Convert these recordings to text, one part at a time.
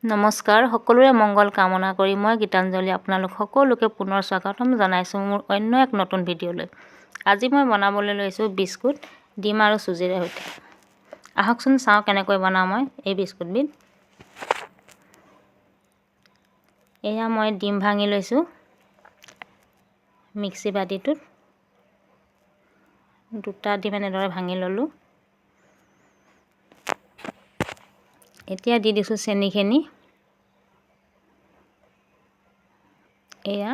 নমস্কাৰ, সকলোৰে মংগল কামনা কৰি মই গীতাঞ্জলি আপোনালোক সকলোকে পুনৰ স্বাগতম জনাইছোঁ মোৰ অন্য এক নতুন ভিডিঅ'লৈ। আজি মই বনাবলৈ লৈছোঁ বিস্কুট ডিম আৰু চুজিৰে সৈতে। আহকচোন চাওঁ কেনেকৈ বনাওঁ মই এই বিস্কুটবিধ। এয়া মই ডিম ভাঙি লৈছোঁ মিক্সি বাতিটোত। দুটা ডিম এনেদৰে ভাঙি ল'লোঁ। এতিয়া দি দিছোঁ চেনিখিনি। এয়া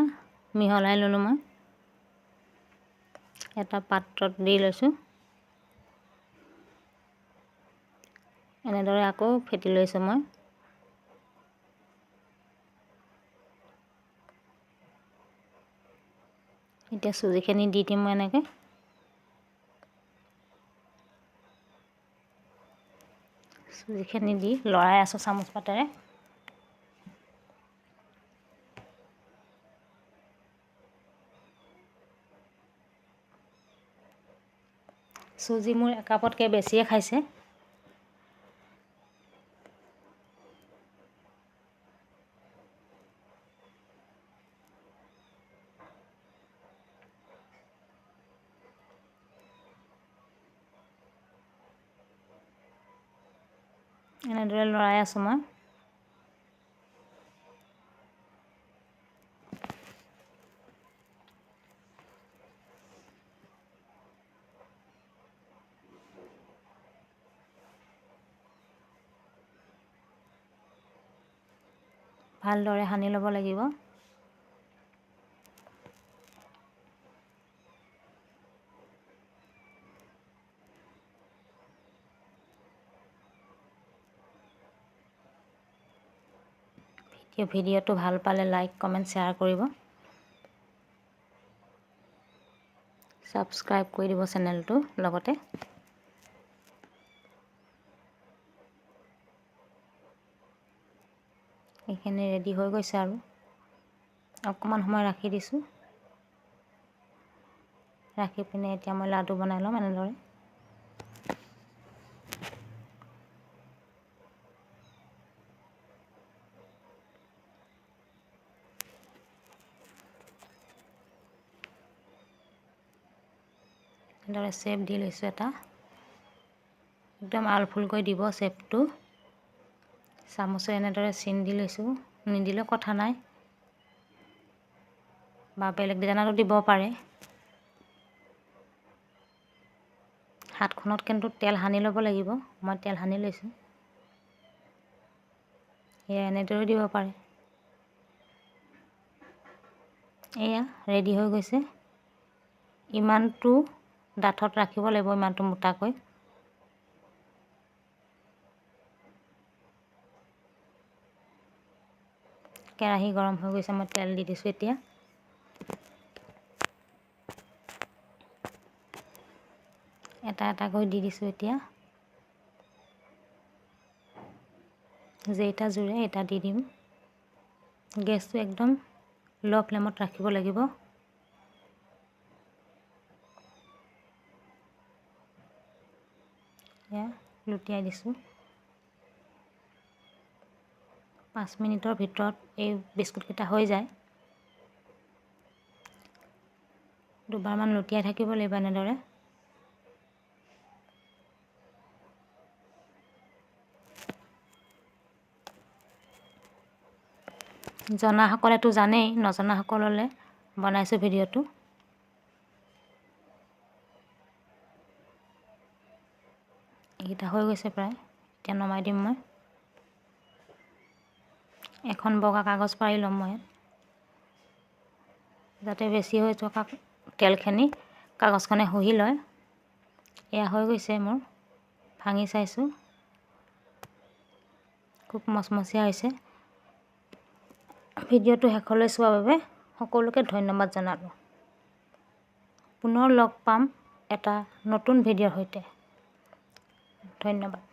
মিহলাই ল'লোঁ মই। এটা পাত্ৰত দি লৈছোঁ। এনেদৰে আকৌ ফেটি লৈছোঁ মই। এতিয়া চুজিখিনি দি দিম মই এনেকৈ। চুজিখিনি দি লৰাই আছোঁ চামুচ পাতেৰে। চুজি মোৰ একাপতকৈ বেছিয়ে খাইছে। এনেদৰে লৰাই আছোঁ মই। ভালদৰে সানি ল'ব লাগিব। ভিডিঅ'টো ভাল পালে লাইক কমেণ্ট শ্বেয়াৰ কৰিব। ছাবস্ক্ৰাইব কৰি দিব চেনেলটো লগতে। এইখিনি ৰেডি হৈ গৈছে আৰু অকণমান সময় ৰাখি দিছোঁ। ৰাখি পিনে এতিয়া মই লাডু বনাই ল'ম এনেদৰে। এনেদৰে শ্বেপ দি লৈছোঁ এটা। একদম আলফুলকৈ দিব শ্বেপটো। চামুচে এনেদৰে চিন দি লৈছোঁ। নিদিলেও কথা নাই বা বেলেগ ডিজাইনতো দিব পাৰে। হাতখনত কিন্তু তেল সানি ল'ব লাগিব। মই তেল সানি লৈছোঁ। এয়া এনেদৰেও দিব পাৰে। এয়া ৰেডি হৈ গৈছে। ইমানটো ডাঠত ৰাখিব লাগিব, ইমানটো মোটাকৈ। কেৰাহী গৰম হৈ গৈছে, মই তেল দি দিছোঁ এতিয়া। এটা এটাকৈ দি দিছোঁ এতিয়া। যেইটা জুৰে এটা দি দিম। গেছটো একদম ল' ফ্লেমত ৰাখিব লাগিব। এয়া লুটিয়াই দিছোঁ। 5 মিনিটৰ ভিতৰত এই বিস্কুটকেইটা হৈ যায়। দুবাৰমান লুটিয়াই থাকিব লাগিব এনেদৰে। জনাসকলেতো জানেই, নজনাসকললৈ বনাইছোঁ ভিডিঅ'টো। এইকেইটা হৈ গৈছে প্ৰায়। এতিয়া নমাই দিম মই। এখন বগা কাগজ পাৰি ল'ম মই, যাতে বেছি হৈ থকা তেলখিনি কাগজখনে শুহি লয়। এয়া হৈ গৈছে মোৰ। ভাঙি চাইছোঁ, খুব মচমচীয়া হৈছে। ভিডিঅ'টো শেষলৈ চোৱাৰ বাবে সকলোকে ধন্যবাদ জনালোঁ। পুনৰ লগ পাম এটা নতুন ভিডিঅ'ৰ সৈতে। ধন্যবাদ।